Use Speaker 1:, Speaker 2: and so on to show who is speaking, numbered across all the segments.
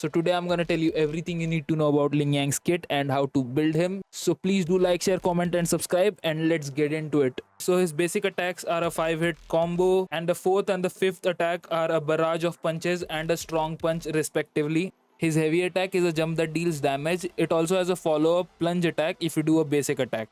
Speaker 1: So today I'm gonna tell you everything you need to know about Lingyang's kit and how to build him. So please do like, share, comment and subscribe, and let's get into it. So his basic attacks are a 5-hit combo, and the 4th and the 5th attack are a barrage of punches and a strong punch respectively. His heavy attack is a jump that deals damage. It also has a follow-up plunge attack if you do a basic attack.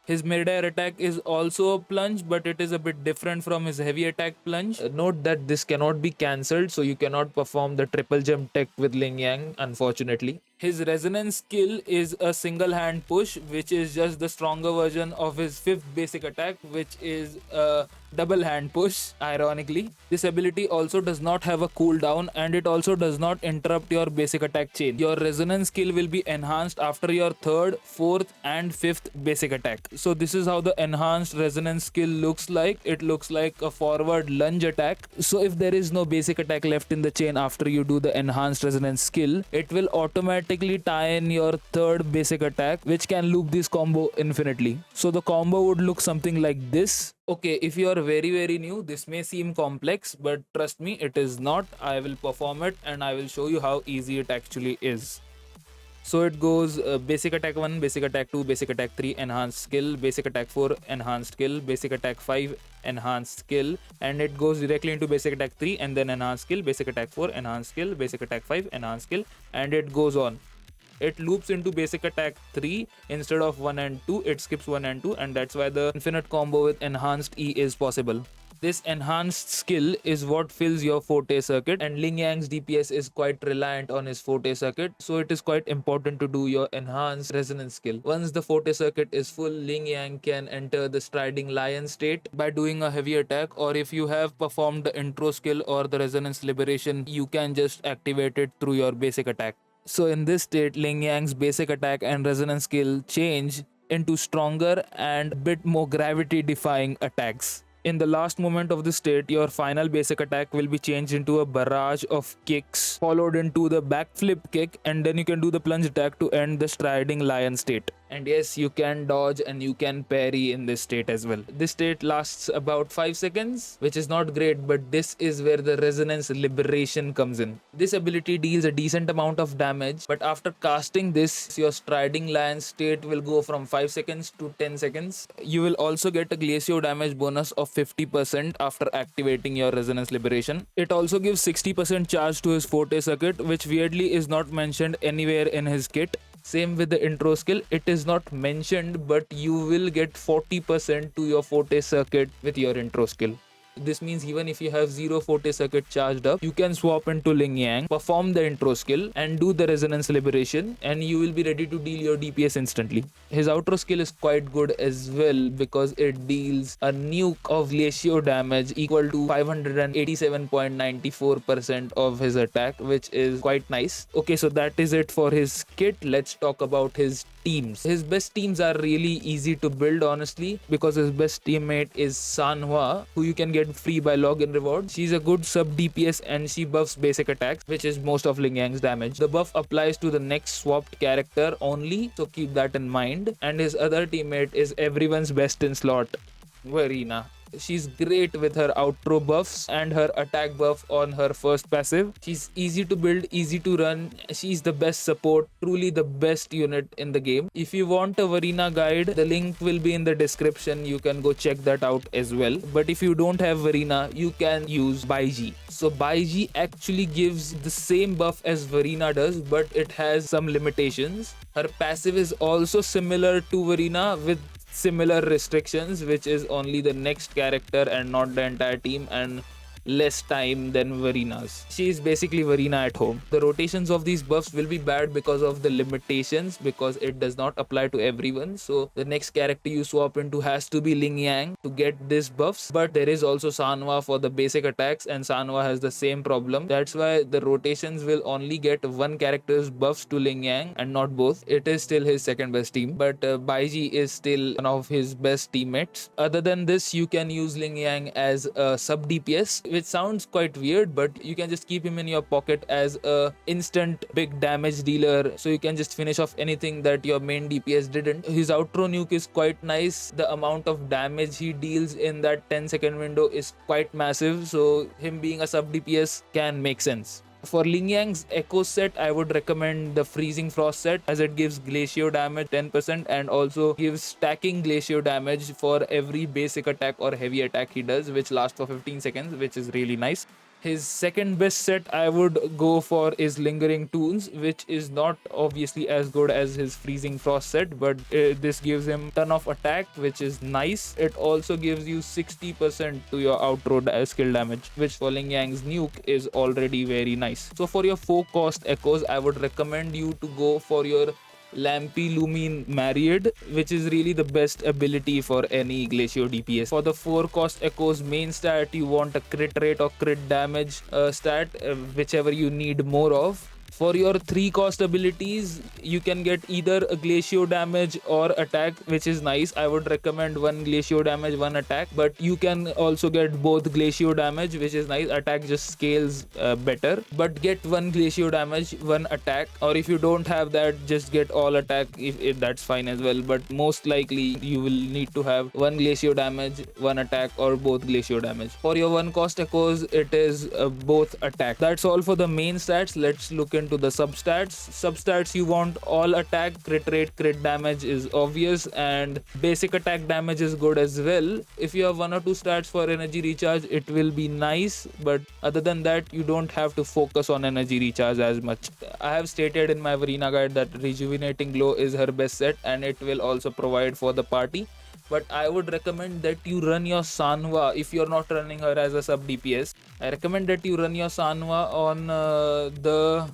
Speaker 1: His mid-air attack is also a plunge, but it is a bit different from his heavy attack plunge. Note that this cannot be cancelled, so you cannot perform the triple jump tech with Lingyang, unfortunately. His resonance skill is a single hand push, which is just the stronger version of his 5th basic attack, which is a double hand push, ironically. This ability also does not have a cooldown, and it also does not interrupt your basic attack chain. Your resonance skill will be enhanced after your 3rd, 4th and 5th basic attack. So this is how the enhanced resonance skill looks like. It looks like a forward lunge attack. So if there is no basic attack left in the chain after you do the enhanced resonance skill, it will automatically tie in your 3rd basic attack, which can loop this combo infinitely. So the combo would look something like this. Okay, if you are very new, this may seem complex, but trust me, it is not. I will perform it and I will show you how easy it actually is. So it goes basic attack 1, basic attack 2, basic attack 3, enhanced skill, basic attack 4, enhanced skill, basic attack 5, enhanced skill, and it goes directly into basic attack 3 and then enhanced skill, basic attack 4, enhanced skill, basic attack 5, enhanced skill, and it goes on. It loops into basic attack 3 instead of 1 and 2. It skips 1 and 2, and that's why the infinite combo with enhanced E is possible. This enhanced skill is what fills your forte circuit, and Lingyang's DPS is quite reliant on his forte circuit, so it is quite important to do your enhanced resonance skill. Once the forte circuit is full, Lingyang can enter the striding lion state by doing a heavy attack, or if you have performed the intro skill or the resonance liberation, you can just activate it through your basic attack. So in this state, Lingyang's basic attack and resonance skill change into stronger and bit more gravity defying attacks. In the last moment of the state, your final basic attack will be changed into a barrage of kicks, followed into the backflip kick, and then you can do the plunge attack to end the striding lion state. And yes, you can dodge and you can parry in this state as well. This state lasts about 5 seconds, which is not great, but this is where the resonance liberation comes in. This ability deals a decent amount of damage, but after casting this, your striding lion state will go from 5 seconds to 10 seconds. You will also get a glacio damage bonus of 50% after activating your resonance liberation. It also gives 60% charge to his forte circuit, which weirdly is not mentioned anywhere in his kit. Same with the intro skill, it is not mentioned, but you will get 40% to your forte circuit with your intro skill. This means even if you have 0 forte circuit charged up, you can swap into Lingyang, perform the intro skill and do the resonance liberation, and you will be ready to deal your DPS instantly. His outro skill is quite good as well because it deals a nuke of glacio damage equal to 587.94% of his attack, which is quite nice. Okay, so that is it for his kit. Let's talk about his teams. His best teams are really easy to build, honestly, because his best teammate is Sanhua, who you can get free by login reward. She's a good sub DPS and she buffs basic attacks, which is most of Lingyang's damage. The buff applies to the next swapped character only, so keep that in mind. And his other teammate is everyone's best in slot, Verena. She's great with her outro buffs and her attack buff on her first passive. She's easy to build, easy to run. She's the best support, truly the best unit in the game. If you want a Verena guide, the link will be in the description. You can go check that out as well. But if you don't have Verena, you can use Baiji. So Baiji actually gives the same buff as Verena does, but it has some limitations. Her passive is also similar to Verena with similar restrictions, which is only the next character and not the entire team, and less time than Verena's. She is basically Verena at home. The rotations of these buffs will be bad because of the limitations, because it does not apply to everyone. So the next character you swap into has to be Lingyang to get these buffs. But there is also Sanhua for the basic attacks, and Sanhua has the same problem. That's why the rotations will only get one character's buffs to Lingyang and not both. It is still his second best team, but Baiji is still one of his best teammates. Other than this, you can use Lingyang as a sub DPS, which sounds quite weird, but you can just keep him in your pocket as a instant big damage dealer, so you can just finish off anything that your main DPS didn't. His outro nuke is quite nice. The amount of damage he deals in that 10-second window is quite massive, so him being a sub DPS can make sense. For Lingyang's Echo set, I would recommend the Freezing Frost set, as it gives glacio damage 10% and also gives stacking glacio damage for every basic attack or heavy attack he does, which lasts for 15 seconds, which is really nice. His second best set I would go for is Lingering Tunes, which is not obviously as good as his Freezing Frost set, but this gives him ton of attack, which is nice. It also gives you 60% to your outro skill damage, which for Lingyang's nuke is already very nice. So for your 4 cost echoes, I would recommend you to go for your Lampy Lumine Myriad, which is really the best ability for any Glacio DPS. For the 4 cost echoes main stat, you want a crit rate or crit damage stat, whichever you need more of. For your 3 cost abilities, you can get either a glacio damage or attack, which is nice. I would recommend 1 glacio damage, 1 attack, but you can also get both glacio damage, which is nice. Attack just scales better, but get 1 glacio damage, 1 attack, or if you don't have that, just get all attack, if that's fine as well. But most likely you will need to have 1 glacio damage, 1 attack, or both glacio damage. For your 1 cost echoes, it is both attack. That's all for the main stats. Let's look into the substats. You want all attack, crit rate, crit damage is obvious, and basic attack damage is good as well. If you have 1 or 2 stats for energy recharge, it will be nice, but other than that, you don't have to focus on energy recharge as much. I have stated in my Verena guide that Rejuvenating Glow is her best set, and it will also provide for the party, but I would recommend that you run your Sanhua if you're not running her as a sub DPS. I recommend that you run your Sanhua on the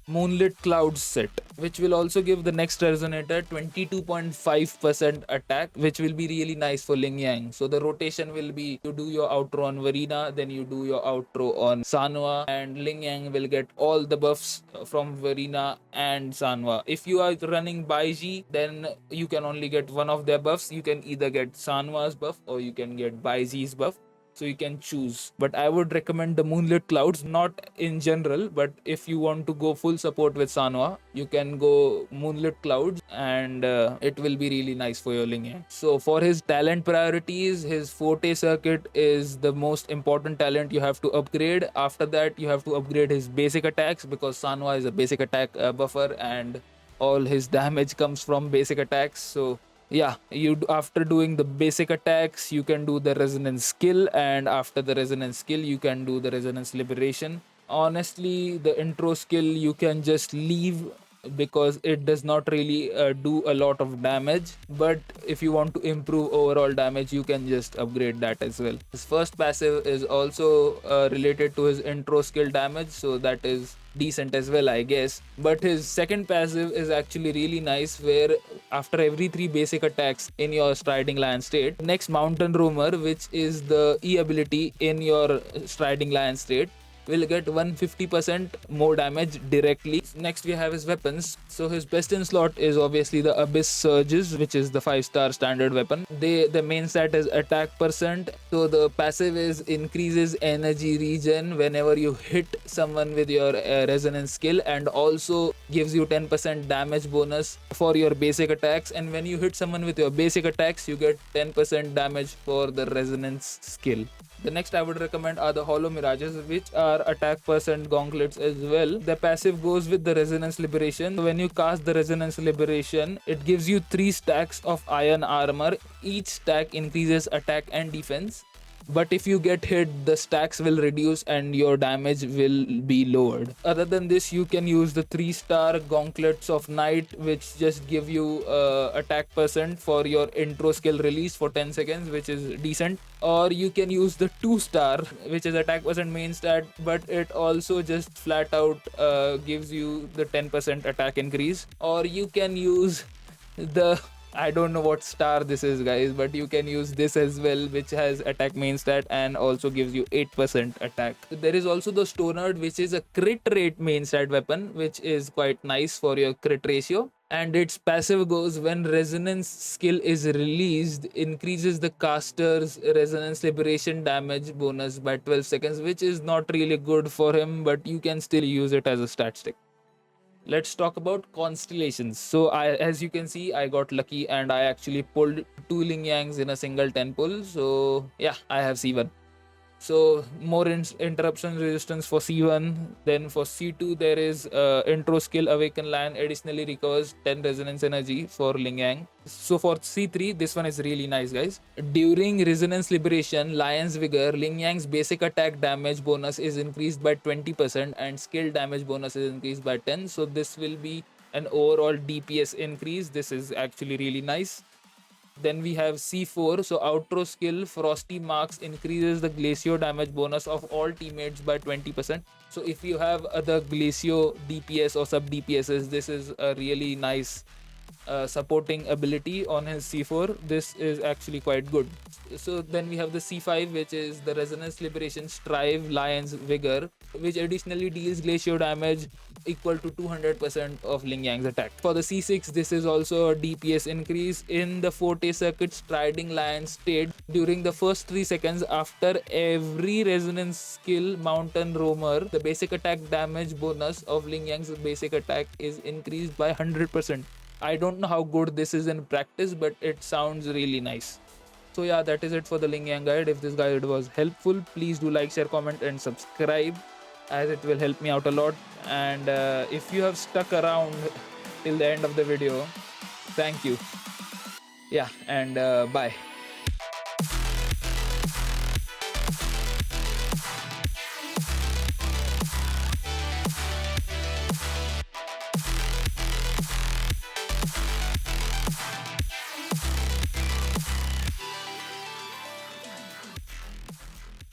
Speaker 1: Moonlit Clouds set, which will also give the next resonator 22.5% attack, which will be really nice for Lingyang. So the rotation will be, you do your outro on Verena, then you do your outro on Sanhua, and Lingyang will get all the buffs from Verena and Sanhua. If you are running Baiji, then you can only get one of their buffs. You can either get Sanhua's buff or you can get Baiji's buff, so you can choose. But I would recommend the Moonlit Clouds, not in general, but if you want to go full support with Sanhua, you can go Moonlit Clouds, and it will be really nice for your Lingyang. So for his talent priorities, his Forte Circuit is the most important talent you have to upgrade. After that, you have to upgrade his basic attacks, because Sanhua is a basic attack buffer, and all his damage comes from basic attacks. So yeah, you after doing the basic attacks, you can do the resonance skill, and after the resonance skill, you can do the resonance liberation. Honestly, the intro skill you can just leave, because it does not really do a lot of damage, but if you want to improve overall damage, you can just upgrade that as well. His first passive is also related to his intro skill damage, so that is decent as well, I guess. But his second passive is actually really nice, where after every 3 basic attacks in your Striding Lion state, next Mountain Roamer, which is the E ability in your Striding Lion state, will get 150% more damage directly. Next we have his weapons. So his best in slot is obviously the Abyss Surges, which is the 5-star standard weapon. The main stat is attack percent. So the passive is increases energy regen whenever you hit someone with your resonance skill, and also gives you 10% damage bonus for your basic attacks. And when you hit someone with your basic attacks, you get 10% damage for the resonance skill. The next I would recommend are the Hollow Mirages, which are attack percent gauntlets as well. The passive goes with the Resonance Liberation. When you cast the Resonance Liberation, it gives you 3 stacks of iron armor. Each stack increases attack and defense. But if you get hit, the stacks will reduce and your damage will be lowered. Other than this, you can use the 3-star Gauntlets of Night, which just give you attack percent for your intro skill release for 10 seconds, which is decent. Or you can use the 2-star, which is attack percent main stat, but it also just flat out gives you the 10% attack increase. Or you can use the, I don't know what star this is, guys, but you can use this as well, which has attack main stat and also gives you 8% attack. There is also the Stonard, which is a crit rate main stat weapon, which is quite nice for your crit ratio. And its passive goes, when resonance skill is released, increases the caster's resonance liberation damage bonus by 12 seconds, which is not really good for him, but you can still use it as a stat stick. Let's talk about constellations. So as you can see, I got lucky and I actually pulled 2 Lingyangs in a single 10 pull. So yeah, I have C1. So more interruption resistance for C1. Then for C2 there is intro skill awaken lion additionally recovers 10 resonance energy for Lingyang. So for C3 this one is really nice, guys. During resonance liberation lion's vigor, Lingyang's basic attack damage bonus is increased by 20% and skill damage bonus is increased by 10. So this will be an overall DPS increase. This is actually really nice. Then we have C4. So outro skill Frosty Marks increases the glacio damage bonus of all teammates by 20%. So if you have other glacio DPS or sub DPSs, this is a really nice supporting ability on his C4. This is actually quite good. So then we have the C5, which is the Resonance Liberation Strive Lion's Vigor, which additionally deals glacio damage equal to 200% of Lingyang's attack. For the C6, this is also a DPS increase in the Forte Circuit Striding Lion state during the first 3 seconds after every resonance skill Mountain Roamer. The basic attack damage bonus of Lingyang's basic attack is increased by 100%. I don't know how good this is in practice, but it sounds really nice. So yeah, that is it for the Lingyang guide. If this guide was helpful, please do like, share, comment and subscribe, as it will help me out a lot. And if you have stuck around till the end of the video, thank you. Yeah, and bye.